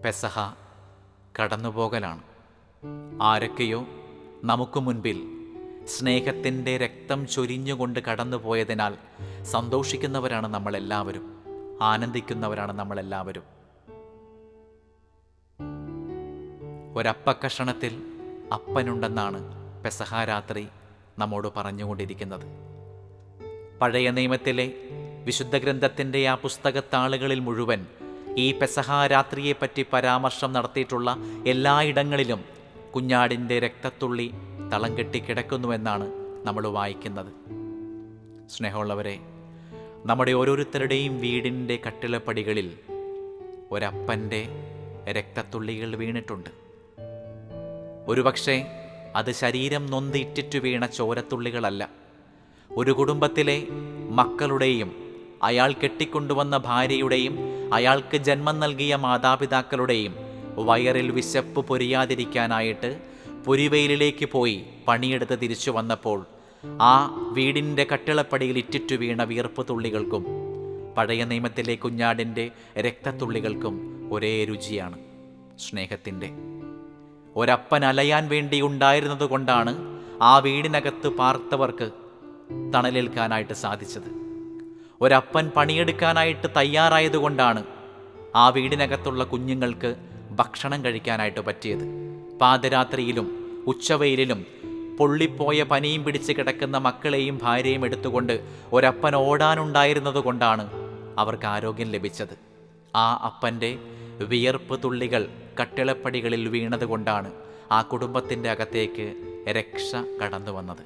പെസഹ കടന്നുപോകലാണ്. ആരൊക്കെയോ നമുക്ക് മുൻപിൽ സ്നേഹത്തിൻ്റെ രക്തം ചൊരിഞ്ഞുകൊണ്ട് കടന്നുപോയതിനാൽ സന്തോഷിക്കുന്നവരാണ് നമ്മളെല്ലാവരും, ആനന്ദിക്കുന്നവരാണ് നമ്മളെല്ലാവരും. ഒരപ്പക്കഷണത്തിൽ അപ്പനുണ്ടെന്നാണ് പെസഹ രാത്രി നമ്മോട് പറഞ്ഞുകൊണ്ടിരിക്കുന്നത്. പഴയ നിയമത്തിലെ വിശുദ്ധ ഗ്രന്ഥത്തിൻ്റെ ആ പുസ്തകത്താളുകളിൽ മുഴുവൻ ഈ പെസഹ രാത്രിയെപ്പറ്റി പരാമർശം നടത്തിയിട്ടുള്ള എല്ലായിടങ്ങളിലും കുഞ്ഞാടിൻ്റെ രക്തത്തുള്ളി തളം കെട്ടി കിടക്കുന്നുവെന്നാണ് നമ്മൾ വായിക്കുന്നത്. സ്നേഹമുള്ളവരെ, നമ്മുടെ ഓരോരുത്തരുടെയും വീടിൻ്റെ കട്ടിളപ്പടികളിൽ ഒരപ്പൻ്റെ രക്തത്തുള്ളികൾ വീണിട്ടുണ്ട്. ഒരുപക്ഷെ അത് ശരീരം നൊന്തിറ്റിറ്റു വീണ ചോരത്തുള്ളികളല്ല. ഒരു കുടുംബത്തിലെ മക്കളുടെയും അയാൾ കെട്ടിക്കൊണ്ടുവന്ന ഭാര്യയുടെയും അയാൾക്ക് ജന്മം നൽകിയ മാതാപിതാക്കളുടെയും വയറിൽ വിശപ്പ് പൊരിയാതിരിക്കാനായിട്ട് പൊരിവെയിലിലേക്ക് പോയി പണിയെടുത്ത് തിരിച്ചു വന്നപ്പോൾ ആ വീടിൻ്റെ കട്ടിളപ്പടിയിൽ ഇറ്റിറ്റു വീണ വിയർപ്പ് തുള്ളികൾക്കും പഴയ നിയമത്തിലെ കുഞ്ഞാടിൻ്റെ രക്തത്തുള്ളികൾക്കും ഒരേ രുചിയാണ്, സ്നേഹത്തിൻ്റെ. ഒരപ്പൻ അലയാൻ വേണ്ടി ഉണ്ടായിരുന്നത് കൊണ്ടാണ് ആ വീടിനകത്ത് പാർത്തവർക്ക് തണലേൽക്കാനായിട്ട് സാധിച്ചത്. ഒരപ്പൻ പണിയെടുക്കാനായിട്ട് തയ്യാറായതുകൊണ്ടാണ് ആ വീടിനകത്തുള്ള കുഞ്ഞുങ്ങൾക്ക് ഭക്ഷണം കഴിക്കാനായിട്ട് പറ്റിയത്. പാതിരാത്രിയിലും ഉച്ചവെയിലിലും പൊള്ളിപ്പോയ പനിയും പിടിച്ച് കിടക്കുന്ന മക്കളെയും ഭാര്യയും എടുത്തുകൊണ്ട് ഒരപ്പൻ ഓടാനുണ്ടായിരുന്നത് കൊണ്ടാണ് അവർക്ക് ആരോഗ്യം ലഭിച്ചത്. ആ അപ്പൻ്റെ വിയർപ്പ് തുള്ളികൾ കട്ടിളപ്പടികളിൽ വീണതുകൊണ്ടാണ് ആ കുടുംബത്തിൻ്റെ അകത്തേക്ക് രക്ഷ കടന്നു വന്നത്.